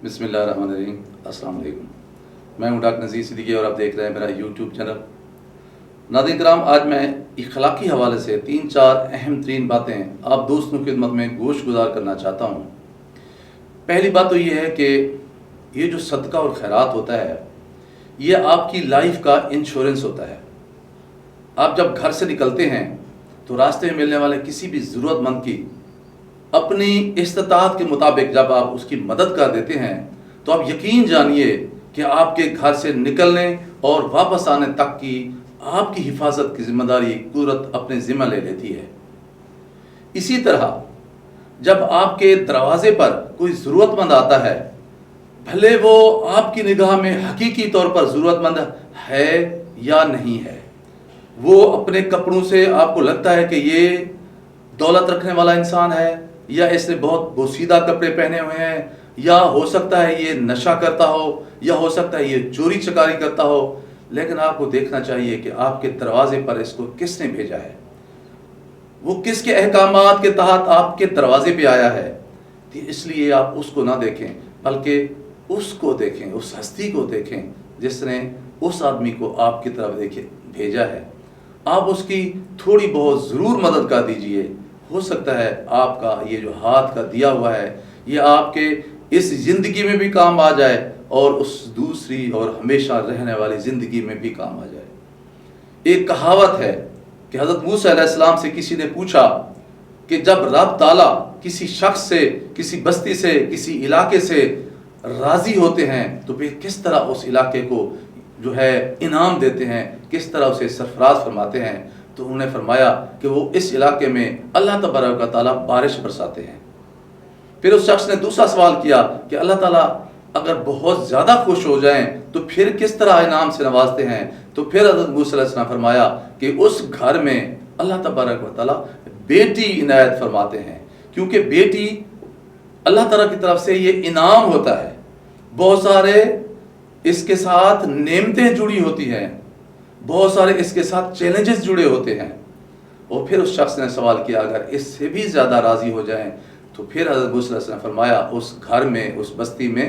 بسم اللہ الرحمن الرحیم۔ السلام علیکم، میں ہوں ڈاکٹر نذیر صدیقی اور آپ دیکھ رہے ہیں میرا یوٹیوب چینل۔ ناظرین کرام، آج میں اخلاقی حوالے سے 3-4 اہم ترین باتیں آپ دوستوں کی خدمت میں گوش گزار کرنا چاہتا ہوں۔ پہلی بات تو یہ ہے کہ یہ جو صدقہ اور خیرات ہوتا ہے یہ آپ کی لائف کا انشورنس ہوتا ہے۔ آپ جب گھر سے نکلتے ہیں تو راستے میں ملنے والے کسی بھی ضرورت مند کی اپنی استطاعت کے مطابق جب آپ اس کی مدد کر دیتے ہیں تو آپ یقین جانیے کہ آپ کے گھر سے نکلنے اور واپس آنے تک کی آپ کی حفاظت کی ذمہ داری قدرت اپنے ذمہ لے لیتی ہے۔ اسی طرح جب آپ کے دروازے پر کوئی ضرورت مند آتا ہے، بھلے وہ آپ کی نگاہ میں حقیقی طور پر ضرورت مند ہے یا نہیں ہے، وہ اپنے کپڑوں سے آپ کو لگتا ہے کہ یہ دولت رکھنے والا انسان ہے، یا اس نے بہت بوسیدہ کپڑے پہنے ہوئے ہیں، یا ہو سکتا ہے یہ نشہ کرتا ہو، یا ہو سکتا ہے یہ چوری چکاری کرتا ہو، لیکن آپ کو دیکھنا چاہیے کہ آپ کے دروازے پر اس کو کس نے بھیجا ہے، وہ کس کے احکامات کے تحت آپ کے دروازے پہ آیا ہے۔ اس لیے آپ اس کو نہ دیکھیں بلکہ اس کو دیکھیں، اس ہستی کو دیکھیں جس نے اس آدمی کو آپ کی طرف بھیجا ہے۔ آپ اس کی تھوڑی بہت ضرور مدد کر دیجئے، ہو سکتا ہے آپ کا یہ جو ہاتھ کا دیا ہوا ہے یہ آپ کے اس زندگی میں بھی کام آ جائے اور اس دوسری اور ہمیشہ رہنے والی زندگی میں بھی کام آ جائے۔ ایک کہاوت ہے کہ حضرت موسیٰ علیہ السلام سے کسی نے پوچھا کہ جب رب تعالیٰ کسی شخص سے، کسی بستی سے، کسی علاقے سے راضی ہوتے ہیں تو پھر کس طرح اس علاقے کو جو ہے انعام دیتے ہیں، کس طرح اسے سرفراز فرماتے ہیں، تو انہوں نے فرمایا کہ وہ اس علاقے میں اللہ تبارک و تعالیٰ بارش برساتے ہیں۔ پھر اس شخص نے دوسرا سوال کیا کہ اللہ تعالیٰ اگر بہت زیادہ خوش ہو جائیں تو پھر کس طرح انعام سے نوازتے ہیں، تو پھر حضرت موسیٰ علیہ السلام فرمایا کہ اس گھر میں اللہ تبارک و تعالیٰ بیٹی عنایت فرماتے ہیں، کیونکہ بیٹی اللہ تعالیٰ کی طرف سے یہ انعام ہوتا ہے، بہت سارے اس کے ساتھ نعمتیں جڑی ہوتی ہیں، بہت سارے اس کے ساتھ چیلنجز جڑے ہوتے ہیں۔ اور پھر اس شخص نے سوال کیا اگر اس سے بھی زیادہ راضی ہو جائیں تو پھر حضرت موسیٰ علیہ السلام نے فرمایا اس گھر میں، اس بستی میں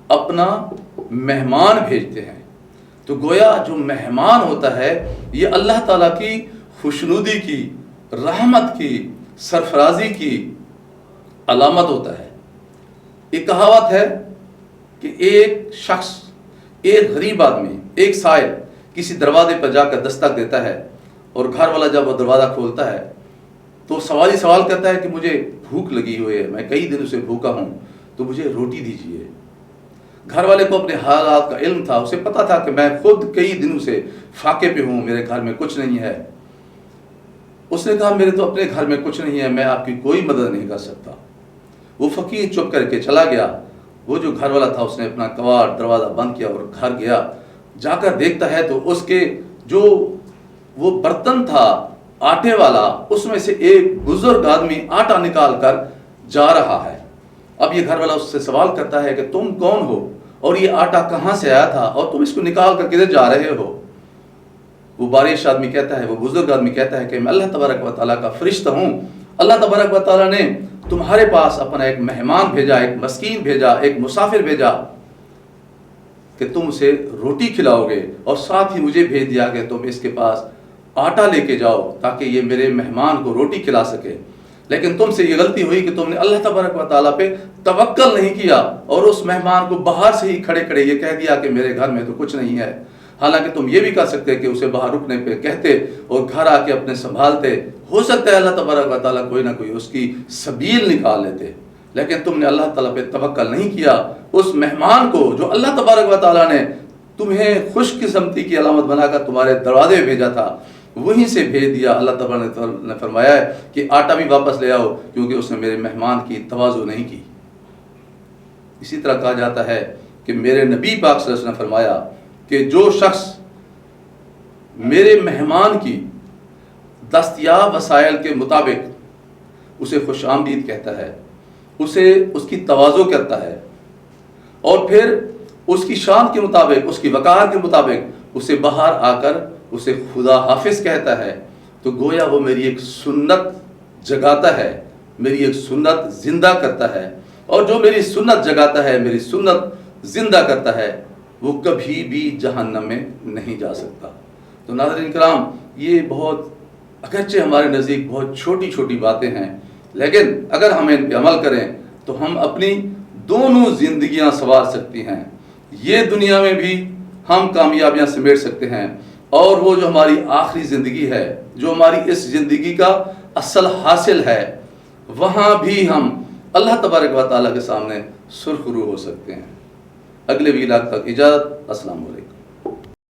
اپنا مہمان بھیجتے ہیں۔ تو گویا جو مہمان ہوتا ہے یہ اللہ تعالیٰ کی خوشنودی کی، رحمت کی، سرفرازی کی علامت ہوتا ہے۔ ایک کہاوت ہے کہ ایک شخص، ایک غریب آدمی، ایک سائل کسی دروازے پر جا کر دستک دیتا ہے اور گھر والا جب وہ دروازہ کھولتا ہے تو سوال کرتا ہے کہ مجھے بھوک لگی ہوئی ہے، میں کئی دنوں سے بھوکا ہوں، تو مجھے روٹی دیجیے۔ گھر والے کو اپنے حالات کا علم تھا، اسے پتا تھا کہ میں خود کئی دنوں سے فاقے پہ ہوں، میرے گھر میں کچھ نہیں ہے۔ اس نے کہا میرے تو اپنے گھر میں کچھ نہیں ہے، میں آپ کی کوئی مدد نہیں کر سکتا۔ وہ فقیر چپ کر کے چلا گیا۔ وہ جو گھر والا تھا اس نے اپنا کواڑ دروازہ بند کیا اور گھر گیا، جا کر دیکھتا ہے تو اس کے جو وہ برتن تھا آٹے والا، اس میں سے ایک بزرگ آدمی آٹا نکال کر جا رہا ہے۔ اب یہ گھر والا اس سے سوال کرتا ہے کہ تم کون ہو اور یہ آٹا کہاں سے آیا تھا اور تم اس کو نکال کر کدھر جا رہے ہو؟ وہ بارش آدمی کہتا ہے، وہ بزرگ آدمی کہتا ہے کہ میں اللہ تبارک و تعالیٰ کا فرشتہ ہوں، اللہ تبارک و تعالیٰ نے تمہارے پاس اپنا ایک مہمان بھیجا، ایک مسکین بھیجا، ایک مسافر بھیجا کہ تم اسے روٹی کھلاؤ گے، اور ساتھ ہی مجھے بھیج دیا کہ تم اس کے پاس آٹا لے کے جاؤ تاکہ یہ میرے مہمان کو روٹی کھلا سکے۔ لیکن تم سے یہ غلطی ہوئی کہ تم نے اللہ تبارک و تعالیٰ پہ توکل نہیں کیا اور اس مہمان کو باہر سے ہی کھڑے کھڑے یہ کہہ دیا کہ میرے گھر میں تو کچھ نہیں ہے۔ حالانکہ تم یہ بھی کر سکتے کہ اسے باہر رکنے پہ کہتے اور گھر آ کے اپنے سنبھالتے، ہو سکتا ہے اللہ تبارک و تعالیٰ کوئی نہ کوئی اس کی سبیل نکال لیتے، لیکن تم نے اللہ تعالیٰ پہ توکل نہیں کیا۔ اس مہمان کو جو اللہ تبارک و تعالیٰ نے تمہیں خوش قسمتی کی علامت بنا کر تمہارے دروازے میں بھیجا تھا، وہیں سے بھیج دیا۔ اللہ تبارک نے فرمایا ہے کہ آٹا بھی واپس لے آؤ کیونکہ اس نے میرے مہمان کی تواضع نہیں کی۔ اسی طرح کہا جاتا ہے کہ میرے نبی پاک صلی اللہ علیہ وسلم نے فرمایا کہ جو شخص میرے مہمان کی دستیاب وسائل کے مطابق اسے خوش آمدید کہتا ہے، اسے اس کی تواضع کرتا ہے، اور پھر اس کی شان کے مطابق، اس کی وقار کے مطابق اسے باہر آ کر اسے خدا حافظ کہتا ہے، تو گویا وہ میری ایک سنت جگاتا ہے، میری ایک سنت زندہ کرتا ہے۔ اور جو میری سنت جگاتا ہے، میری سنت زندہ کرتا ہے، وہ کبھی بھی جہنم میں نہیں جا سکتا۔ تو ناظرین کرام، یہ بہت اگرچہ ہمارے نزدیک بہت چھوٹی چھوٹی باتیں ہیں، لیکن اگر ہم ان پہ عمل کریں تو ہم اپنی دونوں زندگیاں سنوار سکتی ہیں۔ یہ دنیا میں بھی ہم کامیابیاں سمیٹ سکتے ہیں، اور وہ جو ہماری آخری زندگی ہے، جو ہماری اس زندگی کا اصل حاصل ہے، وہاں بھی ہم اللہ تبارک و تعالیٰ کے سامنے سرخرو ہو سکتے ہیں۔ اگلے ویلاگ تک اجازت، السلام علیکم۔